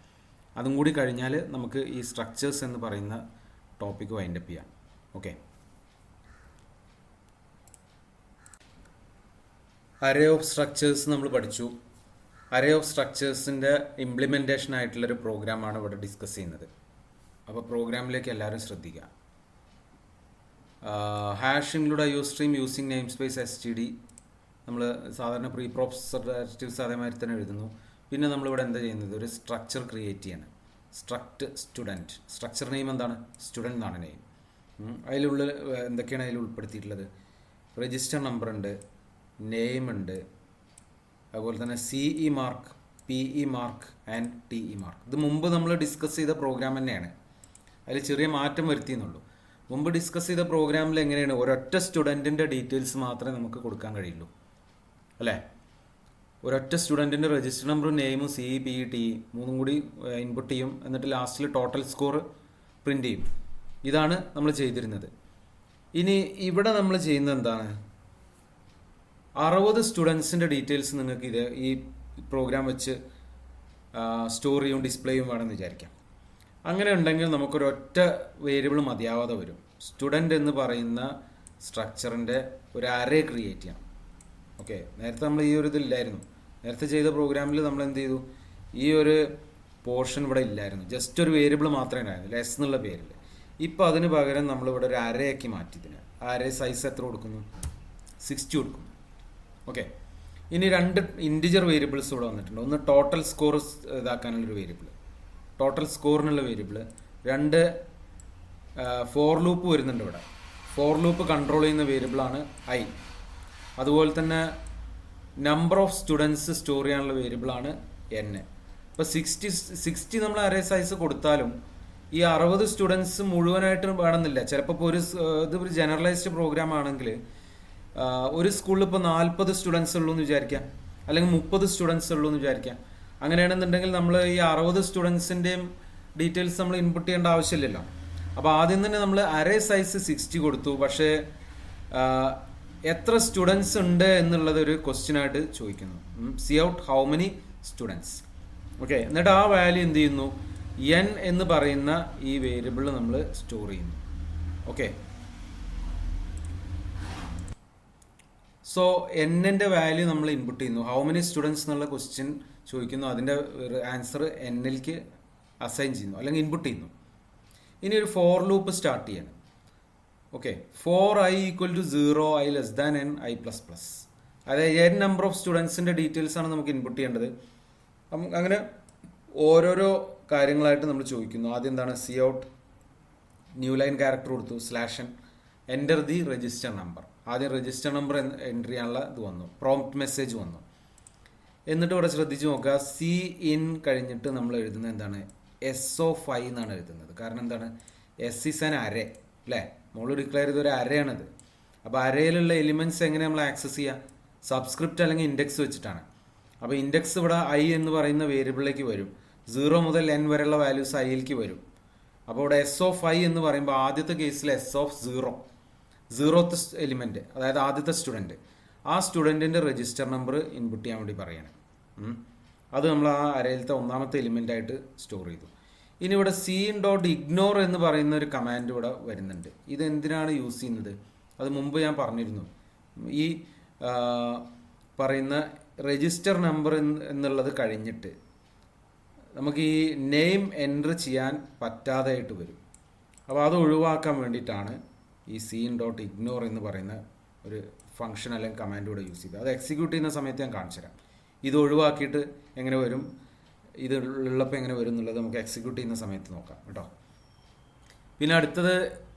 അതും കൂടി കഴിഞ്ഞാൽ നമുക്ക് ഈ സ്ട്രക്ചേഴ്സ് എന്ന് പറയുന്ന ടോപ്പിക്ക് വൈൻഡപ്പ് ചെയ്യാം. ഓക്കെ. അറേ ഓഫ് സ്ട്രക്ചേഴ്സ് നമ്മൾ പഠിച്ചു. അറേ ഓഫ് സ്ട്രക്ചേഴ്സിൻ്റെ ഇംപ്ലിമെൻറ്റേഷൻ ആയിട്ടുള്ളൊരു പ്രോഗ്രാമാണ് ഇവിടെ ഡിസ്കസ് ചെയ്യുന്നത്. അപ്പോൾ പ്രോഗ്രാമിലേക്ക് എല്ലാവരും ശ്രദ്ധിക്കുക. Hash include IO stream using name space STD. നമ്മൾ സാധാരണ പ്രീ പ്രോസസർ ഡയറക്റ്റീവ്സ് അതേമാതിരി തന്നെ എഴുതുന്നു. പിന്നെ നമ്മളിവിടെ എന്താ ചെയ്യുന്നത്? ഒരു സ്ട്രക്ചർ ക്രിയേറ്റ് ചെയ്യണം. Struct student. സ്ട്രക്ചർ നെയിം എന്താണ്? സ്റ്റുഡൻറ്റ് എന്നാണ് നെയിം. അതിലുള്ള എന്തൊക്കെയാണ് അതിൽ ഉൾപ്പെടുത്തിയിട്ടുള്ളത്? രജിസ്റ്റർ നമ്പർ ഉണ്ട്, നെയിം ഉണ്ട്, അതുപോലെ തന്നെ CE mark, PE mark and TE mark. ഇത് മുമ്പ് നമ്മൾ ഡിസ്കസ് ചെയ്ത പ്രോഗ്രാം തന്നെയാണ്, അതിൽ ചെറിയ മാറ്റം വരുത്തിയെന്നുള്ളൂ. മുമ്പ് ഡിസ്കസ് ചെയ്ത പ്രോഗ്രാമിൽ എങ്ങനെയാണ് ഒരൊറ്റ സ്റ്റുഡൻറ്റിൻ്റെ ഡീറ്റെയിൽസ് മാത്രമേ നമുക്ക് കൊടുക്കാൻ കഴിയുള്ളൂ അല്ലേ? ഒരൊറ്റ സ്റ്റുഡൻറ്റിൻ്റെ രജിസ്റ്റർ നമ്പറും നെയിമും CE PE TE മൂന്നും കൂടി ഇൻപുട്ട് ചെയ്യും, എന്നിട്ട് ലാസ്റ്റിൽ ടോട്ടൽ സ്കോർ പ്രിൻ്റ് ചെയ്യും. ഇതാണ് നമ്മൾ ചെയ്തിരുന്നത്. ഇനി ഇവിടെ നമ്മൾ ചെയ്യുന്നത് എന്താണ്? 60 സ്റ്റുഡൻസിൻ്റെ ഡീറ്റെയിൽസ് നിങ്ങൾക്ക് ഈ പ്രോഗ്രാം വെച്ച് സ്റ്റോർ ചെയ്യും ഡിസ്പ്ലേയും വേണമെന്ന് വിചാരിക്കാം. അങ്ങനെ ഉണ്ടെങ്കിൽ നമുക്കൊരൊറ്റ വേരിയബിൾ മതിയാവാതെ വരും. സ്റ്റുഡൻ്റ് എന്ന് പറയുന്ന സ്ട്രക്ചറിൻ്റെ ഒരു അറേ ക്രിയേറ്റ് ചെയ്യണം. ഓക്കെ, നേരത്തെ നമ്മൾ ഈ ഒരു ഇതില്ലായിരുന്നു. നേരത്തെ ചെയ്ത പ്രോഗ്രാമിൽ നമ്മൾ എന്ത് ചെയ്തു? ഈ ഒരു പോർഷൻ ഇവിടെ ഇല്ലായിരുന്നു, ജസ്റ്റ് ഒരു വേരിയബിൾ മാത്രമേ ഉണ്ടായിരുന്നു, ലെസ് എന്നുള്ള പേരിൽ. ഇപ്പോൾ അതിന് പകരം നമ്മളിവിടെ ഒരു അറേ ആക്കി മാറ്റി. ഇതിന് അറേ സൈസ് എത്ര കൊടുക്കുന്നു? 60 കൊടുക്കുന്നു. ഓക്കെ, ഇനി 2 ഇൻറ്റിജർ വേരിയബിൾസ് ഇവിടെ വന്നിട്ടുണ്ട്. ഒന്ന് ടോട്ടൽ സ്കോർ ഇതാക്കാനുള്ളൊരു വേരിയബിൾ, ടോട്ടൽ സ്കോറിനുള്ള വേരിയബിൾ. 2 ഫോർ ലൂപ്പ് വരുന്നുണ്ട് ഇവിടെ. ഫോർ ലൂപ്പ് കൺട്രോൾ ചെയ്യുന്ന വേരിയബിളാണ് I. അതുപോലെ തന്നെ നമ്പർ ഓഫ് സ്റ്റുഡൻസ് സ്റ്റോർ ചെയ്യാനുള്ള വേരിയബിളാണ് N. ഇപ്പോൾ 60 നമ്മൾ അറേ സൈസ് കൊടുത്താലും ഈ 60 സ്റ്റുഡൻസ് മുഴുവനായിട്ട് വേണമെന്നില്ല. ചിലപ്പോൾ ഇതൊരു ജനറലൈസ്ഡ് പ്രോഗ്രാം ആണെങ്കിൽ ഒരു സ്കൂളിൽ ഇപ്പോൾ 40 സ്റ്റുഡൻസ് ഉള്ളൂ എന്ന് വിചാരിക്കാം, അല്ലെങ്കിൽ 30 സ്റ്റുഡൻസ് ഉള്ളൂ എന്ന് വിചാരിക്കാം. അങ്ങനെയാണെന്നുണ്ടെങ്കിൽ നമ്മൾ ഈ 60 സ്റ്റുഡൻസിൻ്റെയും ഡീറ്റെയിൽസ് നമ്മൾ ഇൻപുട്ട് ചെയ്യേണ്ട ആവശ്യമില്ലല്ലോ. അപ്പോൾ ആദ്യം തന്നെ നമ്മൾ അറേ സൈസ് 60 കൊടുത്തു, പക്ഷേ എത്ര സ്റ്റുഡൻസ് ഉണ്ട് എന്നുള്ളത് ഒരു ക്വസ്റ്റ്യൻ ആയിട്ട് ചോദിക്കുന്നു. C out how many students. Okay, എന്നിട്ട് ആ വാല്യൂ എന്ത് ചെയ്യുന്നു? N എന്ന് പറയുന്ന ഈ വേരിയബിൾ നമ്മൾ സ്റ്റോർ ചെയ്യുന്നു. ഓക്കെ, സോ Nൻ്റെ വാല്യൂ നമ്മൾ ഇൻപുട്ട് ചെയ്യുന്നു. ഹൗ മെനി സ്റ്റുഡൻസ് എന്നുള്ള ക്വസ്റ്റ്യൻ ചോദിക്കുന്നു, അതിൻ്റെ ആൻസർ Nലേക്ക് അസൈൻ ചെയ്യുന്നു അല്ലെങ്കിൽ ഇൻപുട്ട് ചെയ്യുന്നു. ഇനി ഒരു ഫോർ ലൂപ്പ് സ്റ്റാർട്ട് ചെയ്യണം. Okay, for I = 0, I n, N, I++. അതായത് N നമ്പർ ഓഫ് സ്റ്റുഡൻസിൻ്റെ ഡീറ്റെയിൽസ് ആണ് നമുക്ക് ഇൻപുട്ട് ചെയ്യേണ്ടത്. അങ്ങനെ ഓരോരോ കാര്യങ്ങളായിട്ട് നമ്മൾ ചോദിക്കുന്നു. ആദ്യം എന്താണ്? C out new line character കൊടുത്തു, /n, enter the register number. ആദ്യം രജിസ്റ്റർ നമ്പർ എൻ്റർ ചെയ്യാനുള്ള ഇത് വന്നു, പ്രോംപ്റ്റ് മെസ്സേജ് വന്നു. എന്നിട്ട് ഇവിടെ ശ്രദ്ധിച്ച് നോക്കുക, CIN കഴിഞ്ഞിട്ട് നമ്മൾ എഴുതുന്നത് എന്താണ്? SOF5 എന്നാണ് എഴുതുന്നത്. കാരണം എന്താണ്? S is an array അല്ലേ? നമ്മൾ ഡിക്ലെയർ ചെയ്തൊരു അറേയാണിത്. അപ്പോൾ അറേയിലുള്ള എലിമെൻറ്റ്സ് എങ്ങനെ നമ്മൾ ആക്സസ് ചെയ്യുക? സബ്സ്ക്രിപ്റ്റ് അല്ലെങ്കിൽ ഇൻഡെക്സ് വെച്ചിട്ടാണ്. അപ്പോൾ ഇൻഡെക്സ് ഇവിടെ I എന്ന് പറയുന്ന വേരിയബിളിലേക്ക് വരും. 0 മുതൽ N വരെയുള്ള വാല്യൂസ് Iലേക്ക് വരും. അപ്പോൾ ഇവിടെ SOF5 എന്ന് പറയുമ്പോൾ ആദ്യത്തെ കേസിൽ S0, 0th എലിമെൻറ്റ്, അതായത് ആദ്യത്തെ സ്റ്റുഡൻറ്റ്, ആ സ്റ്റുഡൻറ്റിൻ്റെ രജിസ്റ്റർ നമ്പർ ഇൻപുട്ട് ചെയ്യാൻ വേണ്ടി പറയണം. അത് നമ്മൾ ആ അരയിലത്തെ ഒന്നാമത്തെ എലിമെൻ്റായിട്ട് സ്റ്റോർ ചെയ്തു. ഇനി ഇവിടെ cin.ignore എന്ന് പറയുന്ന ഒരു കമാൻഡ് ഇവിടെ വരുന്നുണ്ട്. ഇത് എന്തിനാണ് യൂസ് ചെയ്യുന്നത്? അത് മുമ്പ് ഞാൻ പറഞ്ഞിരുന്നു. ഈ പറയുന്ന രജിസ്റ്റർ നമ്പർ എന്നുള്ളത് കഴിഞ്ഞിട്ട് നമുക്ക് ഈ നെയിം എൻ്റർ ചെയ്യാൻ പറ്റാതായിട്ട് വരും. അപ്പോൾ അത് ഒഴിവാക്കാൻ വേണ്ടിയിട്ടാണ് ഈ cin.ignore എന്ന് പറയുന്ന ഒരു ഫംഗ്ഷൻ അല്ലെങ്കിൽ കമാൻഡ് ഇവിടെ യൂസ് ചെയ്തത്. അത് എക്സിക്യൂട്ട് ചെയ്യുന്ന സമയത്ത് ഞാൻ കാണിച്ചു തരാം. ഇത് ഒഴിവാക്കിയിട്ട് എങ്ങനെ വരും, ഇത് ഉള്ളപ്പോൾ എങ്ങനെ വരും എന്നുള്ളത് നമുക്ക് എക്സിക്യൂട്ട് ചെയ്യുന്ന സമയത്ത് നോക്കാം കേട്ടോ. പിന്നെ അടുത്തത്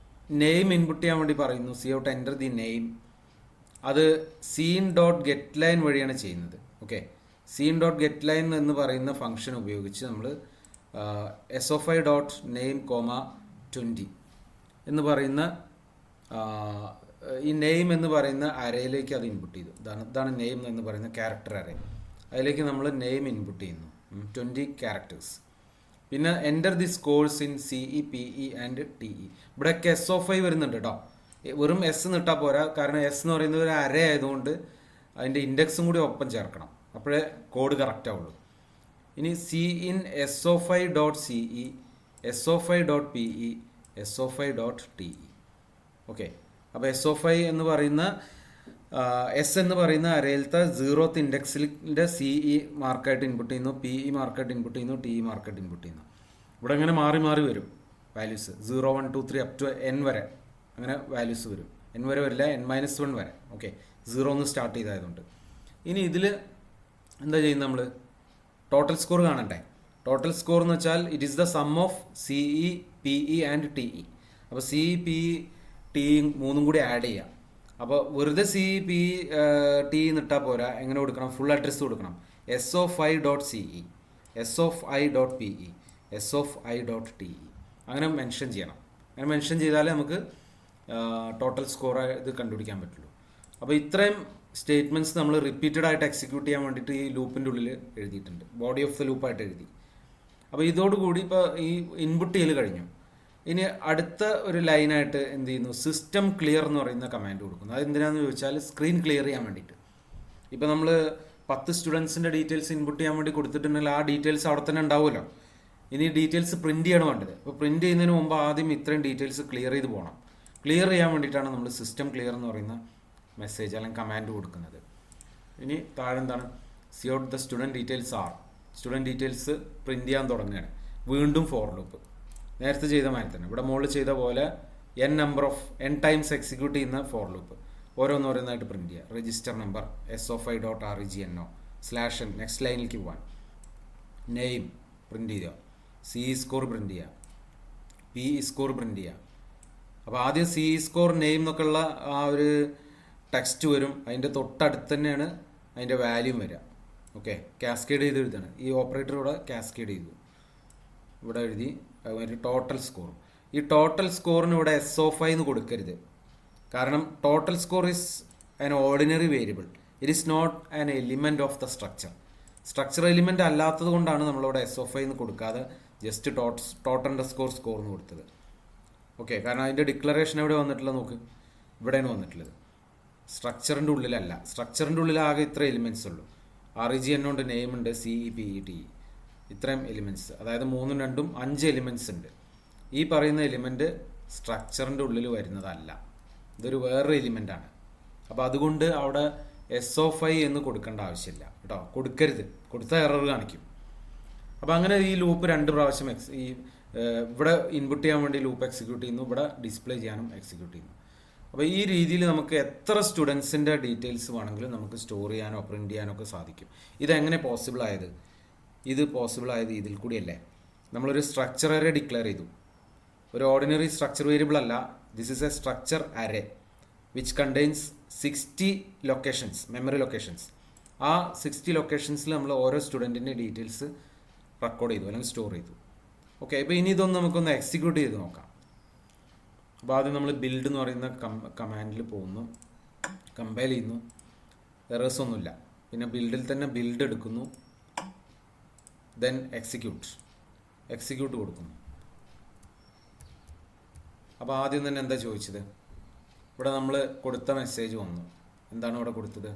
നെയിം ഇൻപുട്ട് ചെയ്യാൻ വേണ്ടി പറയുന്നു. C out enter the name. അത് cin.getLine വഴിയാണ് ചെയ്യുന്നത്. ഓക്കെ, cin.getLine എന്ന് പറയുന്ന ഫംഗ്ഷൻ ഉപയോഗിച്ച് നമ്മൾ SOF5.name, 20 എന്ന് പറയുന്ന ഈ നെയിം എന്ന് പറയുന്ന അരയിലേക്ക് അത് ഇൻപുട്ട് ചെയ്തു. ഇതാണ് നെയിം എന്ന് പറയുന്ന ക്യാരക്ടർ അറേ. അതിലേക്ക് നമ്മൾ നെയിം ഇൻപുട്ട് ചെയ്യുന്നു, 20 ക്യാരക്ടേഴ്സ്. പിന്നെ enter the scores in CE, PE and TE. ഇവിടെയൊക്കെ SOF5 വരുന്നുണ്ട് കേട്ടോ. വെറും S നിട്ടാൽ പോരാ, കാരണം S എന്ന് പറയുന്നത് ഒരു അരേ ആയതുകൊണ്ട് അതിൻ്റെ ഇൻഡെക്സും കൂടി ഒപ്പം ചേർക്കണം, അപ്പോഴേ കോഡ് കറക്റ്റ് ആവുള്ളൂ. ഇനി CIN SOF5.CE, SOF5.PE, SOF5.TE. Okay, അപ്പോൾ SOF5 എന്ന് പറയുന്ന S എന്ന് പറയുന്ന അരയിലത്തെ 0th ഇൻഡെക്സിൻ്റെ CE മാർക്കായിട്ട് ഇൻപുട്ട് ചെയ്യുന്നു, PE മാർക്കായിട്ട് ഇൻപുട്ട് ചെയ്യുന്നു, TE മാർക്കായിട്ട് ഇൻപുട്ട് ചെയ്യുന്നു. ഇവിടെ ഇങ്ങനെ മാറി മാറി വരും വാല്യൂസ്, 0, 1, 2, 3 അപ് ടു N വരെ അങ്ങനെ വാല്യൂസ് വരും. N വരെ വരില്ല, N-1 വരെ. ഓക്കെ, 0 ഒന്ന് സ്റ്റാർട്ട് ചെയ്തായതുകൊണ്ട്. ഇനി ഇതിൽ എന്താ ചെയ്യുന്നത്? നമ്മൾ ടോട്ടൽ സ്കോർ കാണണ്ടേ? ടോട്ടൽ സ്കോർ എന്ന് വെച്ചാൽ it is the sum of CE, PE and TE. അപ്പോൾ സി പി ടി മൂന്നും കൂടി ആഡ് ചെയ്യാം. അപ്പോൾ വെറുതെ സി പി ടി നിട്ടാൽ പോരാ, എങ്ങനെ കൊടുക്കണം? ഫുൾ അഡ്രസ്സ് കൊടുക്കണം. SOF_I.CE, SOF_I.PE, SOF_I.TE അങ്ങനെ മെൻഷൻ ചെയ്യണം. അങ്ങനെ മെൻഷൻ ചെയ്താലേ നമുക്ക് ടോട്ടൽ സ്കോർ ഇത് കണ്ടുപിടിക്കാൻ പറ്റുള്ളൂ. അപ്പോൾ ഇത്രയും സ്റ്റേറ്റ്മെൻറ്റ്സ് നമ്മൾ റിപ്പീറ്റഡ് ആയിട്ട് എക്സിക്യൂട്ട് ചെയ്യാൻ വേണ്ടിയിട്ട് ഈ ലൂപ്പിൻ്റെ ഉള്ളിൽ എഴുതിയിട്ടുണ്ട്. ബോഡി ഓഫ് ദ ലൂപ്പായിട്ട് എഴുതി. അപ്പോൾ ഇതോടുകൂടി ഇപ്പോൾ ഈ ഇൻപുട്ട് ചെയ്യൽ കഴിഞ്ഞു. ഇനി അടുത്ത ഒരു ലൈനായിട്ട് എന്ത് ചെയ്യുന്നു? സിസ്റ്റം ക്ലിയർ എന്ന് പറയുന്ന കമാൻഡ് കൊടുക്കുന്നു. അത് എന്തിനാണെന്ന് ചോദിച്ചാൽ സ്ക്രീൻ ക്ലിയർ ചെയ്യാൻ വേണ്ടിയിട്ട്. ഇപ്പോൾ നമ്മൾ 10 സ്റ്റുഡൻസിൻ്റെ ഡീറ്റെയിൽസ് ഇൻപുട്ട് ചെയ്യാൻ വേണ്ടി കൊടുത്തിട്ടുണ്ടെങ്കിൽ ആ ഡീറ്റെയിൽസ് അവിടെ തന്നെ ഉണ്ടാവുമല്ലോ. ഇനി ഡീറ്റെയിൽസ് പ്രിൻറ്റ് ചെയ്യണം വേണ്ടത്. അപ്പോൾ പ്രിൻറ്റ് ചെയ്യുന്നതിന് മുമ്പ് ആദ്യം ഇത്രയും ഡീറ്റെയിൽസ് ക്ലിയർ ചെയ്ത് പോകണം. ക്ലിയർ ചെയ്യാൻ വേണ്ടിയിട്ടാണ് നമ്മൾ സിസ്റ്റം ക്ലിയർ എന്ന് പറയുന്ന മെസ്സേജ് അല്ലെങ്കിൽ കമാൻഡ് കൊടുക്കുന്നത്. ഇനി താഴെ എന്താണ്? C out the student details R. Student details print ചെയ്യാൻ തുടങ്ങുകയാണ്. വീണ്ടും ഫോർ ലൂപ്പ് നേരത്തെ ചെയ്ത മാതിരി തന്നെ, ഇവിടെ മുകളിൽ ചെയ്ത പോലെ n ടൈംസ് എക്സിക്യൂട്ട് ചെയ്യുന്ന ഫോർ ലൂപ്പ് ഓരോന്നോരോന്നായിട്ട് പ്രിൻറ്റ് ചെയ്യുക. Register number SOF_I.REGNO /n next ലൈനിലേക്ക് പോകാൻ. നെയിം പ്രിൻറ്റ് ചെയ്യുക. CE സ്കോർ പ്രിൻറ്റ് ചെയ്യുക. PE സ്കോർ പ്രിൻറ്റ് ചെയ്യുക. അപ്പോൾ ആദ്യം CE സ്കോർ നെയിം എന്നൊക്കെയുള്ള ആ ഒരു ടെക്സ്റ്റ് വരും. അതിൻ്റെ തൊട്ടടുത്ത് തന്നെയാണ് അതിൻ്റെ വാല്യൂം വരിക. ഓക്കെ, കാസ്കേഡ് ചെയ്ത് എഴുതാണ്. ഈ ഓപ്പറേറ്റർ ഇവിടെ കാസ്കേഡ് ചെയ്തു. ഇവിടെ എഴുതി ഒരു ടോട്ടൽ സ്കോർ. ഈ ടോട്ടൽ സ്കോറിന് ഇവിടെ SOF_I എന്ന് കൊടുക്കരുത്. കാരണം total score is an ordinary variable. It is not an element of the structure. Structure element അല്ലാത്തത് കൊണ്ടാണ് നമ്മളിവിടെ SOF_I എന്ന് കൊടുക്കാതെ ജസ്റ്റ് ടോട്ടൽ_സ്കോർ എന്ന് കൊടുത്തത്. ഓക്കെ, കാരണം അതിൻ്റെ ഡിക്ലറേഷൻ എവിടെ വന്നിട്ടുള്ളത് നോക്ക്, ഇവിടെയാണ് വന്നിട്ടുള്ളത്. സ്ട്രക്ചറിൻ്റെ ഉള്ളിലല്ല. സ്ട്രക്ചറിൻ്റെ ഉള്ളിൽ ആകെ ഇത്ര എലിമെൻറ്റ്സ് ഉള്ളൂ. REGN ഉണ്ട്, നെയിം ഉണ്ട്, CE PE TE ഇത്രയും എലിമെൻറ്റ്സ്. അതായത് 3ഉം 2ഉം 5 എലിമെൻറ്റ്സ് ഉണ്ട്. ഈ പറയുന്ന എലിമെൻറ്റ് സ്ട്രക്ചറിൻ്റെ ഉള്ളിൽ വരുന്നതല്ല, ഇതൊരു വേറൊരു എലിമെൻ്റാണ്. അപ്പോൾ അതുകൊണ്ട് അവിടെ SOF_I എന്ന് കൊടുക്കേണ്ട ആവശ്യമില്ല കേട്ടോ, കൊടുക്കരുത്. കൊടുത്ത എറർ കാണിക്കും. അപ്പോൾ അങ്ങനെ ഈ ലൂപ്പ് 2 പ്രാവശ്യം ഇവിടെ ഇൻപുട്ട് ചെയ്യാൻ വേണ്ടി ലൂപ്പ് എക്സിക്യൂട്ട് ചെയ്യുന്നു, ഇവിടെ ഡിസ്പ്ലേ ചെയ്യാനും എക്സിക്യൂട്ട് ചെയ്യുന്നു. അപ്പോൾ ഈ രീതിയിൽ നമുക്ക് എത്ര സ്റ്റുഡൻസിൻ്റെ ഡീറ്റെയിൽസ് വേണമെങ്കിലും നമുക്ക് സ്റ്റോർ ചെയ്യാനോ പ്രിൻറ്റ് ചെയ്യാനോ ഒക്കെ സാധിക്കും. ഇതെങ്ങനെ പോസിബിൾ ആയത്? ഇത് പോസിബിൾ ആയത് ഇതിൽ കൂടിയല്ലേ. നമ്മളൊരു സ്ട്രക്ചർ അറേ ഡിക്ലെയർ ചെയ്തു. ഒരു ഓർഡിനറി സ്ട്രക്ചർ വേരിയബിൾ അല്ല. This is A structure array which contains 60 locations, memory locations. ആ 60 ലൊക്കേഷൻസിൽ നമ്മൾ ഓരോ സ്റ്റുഡൻറ്റിൻ്റെ ഡീറ്റെയിൽസ് റെക്കോർഡ് ചെയ്തു അല്ലെങ്കിൽ സ്റ്റോർ ചെയ്തു. ഓക്കെ, ഇപ്പോൾ ഇനി ഇതൊന്ന് നമുക്കൊന്ന് എക്സിക്യൂട്ട് ചെയ്ത് നോക്കാം. അപ്പോൾ ആദ്യം നമ്മൾ ബിൽഡ് എന്ന് പറയുന്ന കമാൻഡിൽ പോകുന്നു, കമ്പയൽ ചെയ്യുന്നു, എറേഴ്സ് ഒന്നുമില്ല. പിന്നെ ബിൽഡിൽ തന്നെ ബിൽഡ് എടുക്കുന്നു, ദെൻ എക്സിക്യൂട്ട് കൊടുക്കുന്നു. അപ്പോൾ ആദ്യം തന്നെ എന്താ ചോദിച്ചത്? ഇവിടെ നമ്മൾ കൊടുത്ത മെസ്സേജ് വന്നു. എന്താണ് ഇവിടെ കൊടുത്തത്?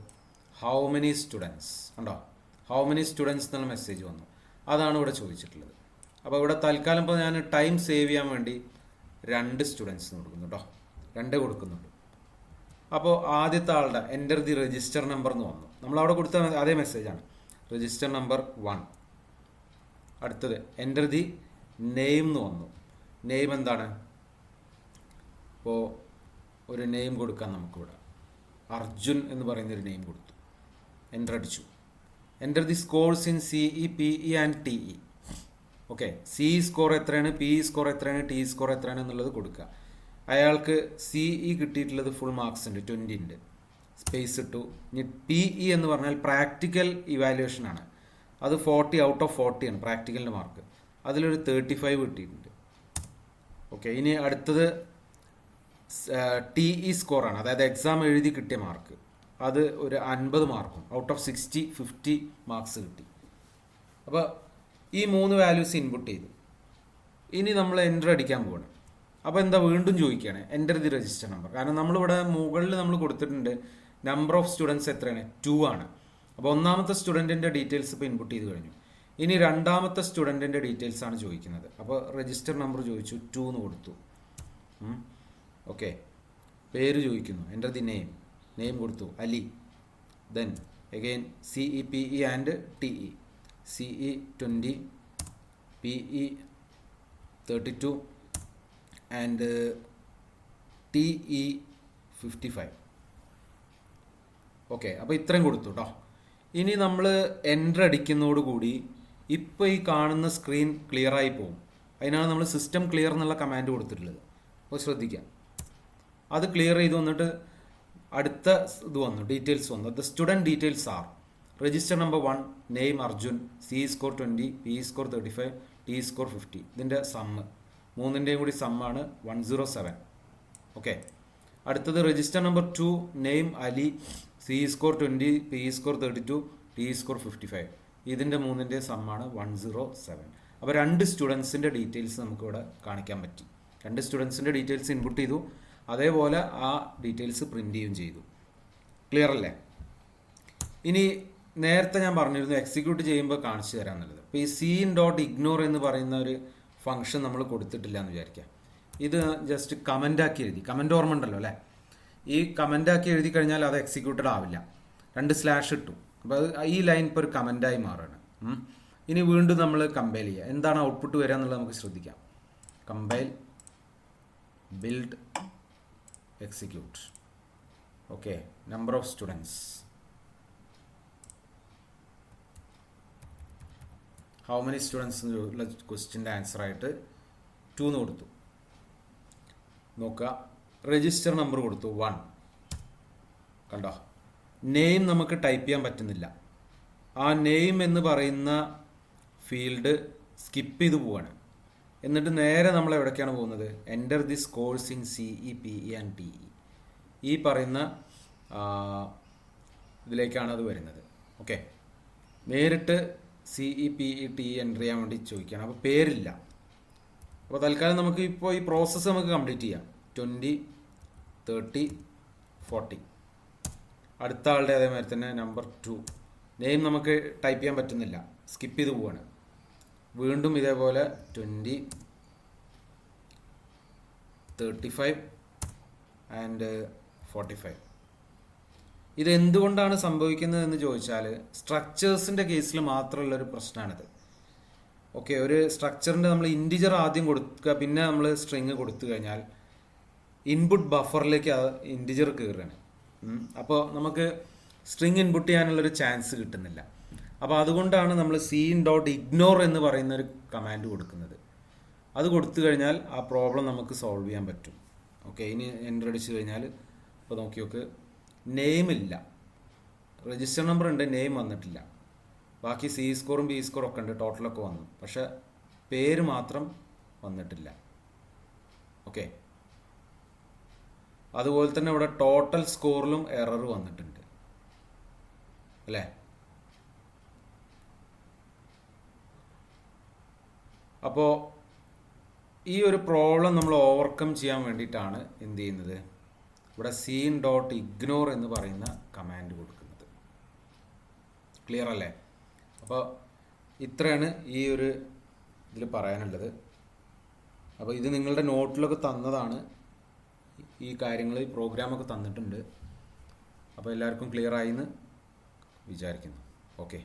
ഹൗ മെനി സ്റ്റുഡൻസ് ഉണ്ടോ? ഹൗ മെനി സ്റ്റുഡൻസ് എന്നുള്ള മെസ്സേജ് വന്നു. അതാണ് ഇവിടെ ചോദിച്ചിട്ടുള്ളത്. അപ്പോൾ ഇവിടെ തൽക്കാലം ഇപ്പോൾ ഞാൻ ടൈം സേവ് ചെയ്യാൻ വേണ്ടി 2 സ്റ്റുഡൻസ് കൊടുക്കുന്നു കേട്ടോ, 2 കൊടുക്കുന്നുണ്ട്. അപ്പോൾ ആദ്യത്തെ ആളുടെ എൻ്റർ ദി രജിസ്റ്റർ നമ്പർ എന്ന് വന്നു. നമ്മളവിടെ കൊടുത്ത അതേ മെസ്സേജാണ്, രജിസ്റ്റർ നമ്പർ 1. അടുത്തത് എൻ്റർ ദി നെയിം എന്ന് വന്നു. നെയിം എന്താണ്? ഇപ്പോൾ ഒരു നെയിം കൊടുക്കാം നമുക്കിവിടെ. അർജുൻ എന്ന് പറയുന്നൊരു നെയിം കൊടുത്തു, എൻ്റർ അടിച്ചു. Enter the scores in CE PE and TE. Okay, CE score എത്രയാണ്, PE സ്കോർ എത്രയാണ്, TE സ്കോർ എത്രയാണ് എന്നുള്ളത് കൊടുക്കുക. അയാൾക്ക് CE കിട്ടിയിട്ടുള്ളത് ഫുൾ മാർക്സ് ഉണ്ട്, 20 ഉണ്ട്. സ്പേസ് ഇട്ടു. ഇനി PE എന്ന് പറഞ്ഞാൽ പ്രാക്ടിക്കൽ ഇവാലുവേഷനാണ്. അത് 40 ഔട്ട് ഓഫ് 40 ആണ് പ്രാക്ടിക്കലിൻ്റെ മാർക്ക്. അതിലൊരു 35 കിട്ടിയിട്ടുണ്ട്. ഓക്കെ, ഇനി അടുത്തത് TE സ്കോറാണ്, അതായത് എക്സാം എഴുതി കിട്ടിയ മാർക്ക്. അത് ഒരു 50 മാർക്കും ഔട്ട് ഓഫ് 60 50 മാർക്സ് കിട്ടി. അപ്പോൾ ഈ 3 വാല്യൂസ് ഇൻപുട്ട് ചെയ്തു. ഇനി നമ്മൾ എൻ്റർ അടിക്കാൻ പോകണം. അപ്പോൾ എന്താ വീണ്ടും ചോദിക്കുകയാണ് എൻ്റർ ദി രജിസ്റ്റർ നമ്പർ. കാരണം നമ്മളിവിടെ മുകളിൽ നമ്മൾ കൊടുത്തിട്ടുണ്ട് നമ്പർ ഓഫ് സ്റ്റുഡൻസ് എത്രയാണ്, 2 ആണ്. അപ്പോൾ ഒന്നാമത്തെ സ്റ്റുഡൻറ്റിൻ്റെ ഡീറ്റെയിൽസ് ഇപ്പോൾ ഇൻപുട്ട് ചെയ്ത് കഴിഞ്ഞു. ഇനി രണ്ടാമത്തെ സ്റ്റുഡൻറ്റിൻ്റെ ഡീറ്റെയിൽസ് ആണ് ചോദിക്കുന്നത്. അപ്പോൾ രജിസ്റ്റർ നമ്പർ ചോദിച്ചു, 2 എന്ന് കൊടുത്തു. ഓക്കെ, പേര് ചോദിക്കുന്നു, എൻ്റർ ദി നെയിം കൊടുത്തു, Ali. Then again CE PE and TE. CE 20, PE 32 and TE 55. Okay, അപ്പോൾ ഇത്രയും കൊടുത്തു കേട്ടോ. ഇനി നമ്മൾ എൻ്റർ അടിക്കുന്നതോടുകൂടി ഇപ്പോൾ ഈ കാണുന്ന സ്ക്രീൻ ക്ലിയറായി പോകും. അതിനാണ് നമ്മൾ സിസ്റ്റം ക്ലിയർ എന്നുള്ള കമാൻഡ് കൊടുത്തിട്ടുള്ളത്. അപ്പോൾ ശ്രദ്ധിക്കാം. അത് ക്ലിയർ ചെയ്ത് വന്നിട്ട് അടുത്ത ഇത് വന്നു, ഡീറ്റെയിൽസ് വന്നു. The student details R register number 1 name Arjun, C score 20, P score 35, T score 50. ഇതിൻ്റെ സമ്മ് മൂന്നിൻ്റെയും കൂടി സമ്മാണ് 107. ഓക്കെ. അടുത്തത് register number 2 name Ali, C score 20, P score 32, T score 55. ഇതിൻ്റെ മൂന്നിൻ്റെ സമ്മാണ് 107. അപ്പോൾ 2 സ്റ്റുഡൻസിൻ്റെ ഡീറ്റെയിൽസ് നമുക്കിവിടെ കാണിക്കാൻ പറ്റി. 2 സ്റ്റുഡൻസിൻ്റെ ഡീറ്റെയിൽസ് ഇൻപുട്ട് ചെയ്തു, അതേപോലെ ആ ഡീറ്റെയിൽസ് പ്രിൻ്റ് ചെയ്യുകയും ചെയ്തു. ക്ലിയർ അല്ലേ? ഇനി നേരത്തെ ഞാൻ പറഞ്ഞിരുന്നു എക്സിക്യൂട്ട് ചെയ്യുമ്പോൾ കാണിച്ചു തരാം എന്നുള്ളത്. അപ്പോൾ ഈ സീൻ ഡോട്ട് ഇഗ്നോർ എന്ന് പറയുന്ന ഒരു ഫംഗ്ഷൻ നമ്മൾ കൊടുത്തിട്ടില്ല എന്ന് വിചാരിക്കാം. ഇത് ജസ്റ്റ് കമൻ്റാക്കി എഴുതി, കമൻ്റ് ഓർമ്മ ഉണ്ടല്ലോ അല്ലേ? ഈ കമൻ്റാക്കി എഴുതി കഴിഞ്ഞാൽ അത് എക്സിക്യൂട്ടഡ് ആവില്ല, 2 സ്ലാഷ് ഇട്ടു. അപ്പോൾ അത് ഈ ലൈൻ ഇപ്പോൾ ഒരു കമൻ്റായി മാറുകയാണ്. ഇനി വീണ്ടും നമ്മൾ കമ്പൈൽ ചെയ്യുക. എന്താണ് ഔട്ട്പുട്ട് വരിക എന്നുള്ളത് നമുക്ക് ശ്രദ്ധിക്കാം. Compile, build, execute. Okay. Number of students, how many students എന്നുള്ള ക്വസ്റ്റ്യൻ്റെ ആൻസർ ആയിട്ട് 2 എന്ന് കൊടുത്തു. നോക്കുക, രജിസ്റ്റർ നമ്പർ കൊടുത്തു 1. കണ്ടോ, നെയിം നമുക്ക് ടൈപ്പ് ചെയ്യാൻ പറ്റുന്നില്ല. ആ നെയിം എന്ന് പറയുന്ന ഫീൽഡ് സ്കിപ്പ് ചെയ്ത് പോവാണ്. എന്നിട്ട് നേരെ നമ്മൾ എവിടേക്കാണ് പോകുന്നത്? Enter this course in CE, PE and PE. ഈ പറയുന്ന ഇതിലേക്കാണ് അത് വരുന്നത്. ഓക്കെ. നേരിട്ട് CE, PE, TE എൻ്റർ ചെയ്യാൻ വേണ്ടി ചോദിക്കുകയാണ്. അപ്പോൾ പേരില്ല. അപ്പോൾ തൽക്കാലം നമുക്ക് ഇപ്പോൾ ഈ പ്രോസസ്സ് നമുക്ക് കംപ്ലീറ്റ് ചെയ്യാം. 20, 30, 40. അടുത്ത ആളുടെ അതേമാതിരി തന്നെ നമ്പർ 2 നെയിം നമുക്ക് ടൈപ്പ് ചെയ്യാൻ പറ്റുന്നില്ല, സ്കിപ്പ് ചെയ്ത് പോവാണ്. വീണ്ടും ഇതേപോലെ 20, 35 ആൻഡ് 45. ഇത് എന്തുകൊണ്ടാണ് സംഭവിക്കുന്നത് എന്ന് ചോദിച്ചാൽ സ്ട്രക്ചേഴ്സിൻ്റെ കേസിൽ മാത്രമുള്ളൊരു പ്രശ്നമാണിത്. ഓക്കെ. ഒരു സ്ട്രക്ചറിൻ്റെ നമ്മൾ ഇൻറ്റിജർ ആദ്യം കൊടുക്കുക, പിന്നെ നമ്മൾ സ്ട്രിങ് കൊടുത്തു കഴിഞ്ഞാൽ ഇൻപുട്ട് ബഫറിലേക്ക് ഇൻറ്റിജർ കയറുകയാണ്. അപ്പോൾ നമുക്ക് സ്ട്രിങ് ഇൻപുട്ട് ചെയ്യാനുള്ളൊരു ചാൻസ് കിട്ടുന്നില്ല. അപ്പോൾ അതുകൊണ്ടാണ് നമ്മൾ സീൻ ഡോട്ട് ഇഗ്നോർ എന്ന് പറയുന്ന ഒരു കമാൻഡ് കൊടുക്കുന്നത്. അത് കൊടുത്തു കഴിഞ്ഞാൽ ആ പ്രോബ്ലം നമുക്ക് സോൾവ് ചെയ്യാൻ പറ്റും. ഓക്കെ. ഇനി എൻ്റർ അടിച്ചു കഴിഞ്ഞാൽ ഇപ്പോൾ നോക്കി നോക്ക്, നെയിം ഇല്ല, രജിസ്റ്റർ നമ്പർ ഉണ്ട്, നെയിം വന്നിട്ടില്ല. ബാക്കി സി സ്കോറും ബി സ്കോറും ഒക്കെ ഉണ്ട്, ടോട്ടലൊക്കെ വന്നു, പക്ഷെ പേര് മാത്രം വന്നിട്ടില്ല. ഓക്കെ. അതുപോലെ തന്നെ ഇവിടെ ടോട്ടൽ സ്കോറിലും എറർ വന്നിട്ടുണ്ട് അല്ലേ? അപ്പോൾ ഈ ഒരു പ്രോബ്ലം നമ്മൾ ഓവർകം ചെയ്യാൻ വേണ്ടിയിട്ടാണ് എന്ത് ചെയ്യുന്നത്, ഇവിടെ സീൻ ഡോട്ട് ഇഗ്നോർ എന്ന് പറയുന്ന കമാൻഡ് കൊടുക്കുന്നത്. ക്ലിയർ അല്ലേ? അപ്പോൾ ഇത്രയാണ് ഈ ഒരു ഇതിൽ പറയാനുള്ളത്. അപ്പോൾ ഇത് നിങ്ങളുടെ നോട്ടിലൊക്കെ തന്നതാണ്, ഈ കാര്യങ്ങൾ ഈ പ്രോഗ്രാമൊക്കെ തന്നിട്ടുണ്ട്. അപ്പോൾ എല്ലാവർക്കും ക്ലിയർ ആയി എന്ന് വിചാരിക്കുന്നു. ഓക്കെ.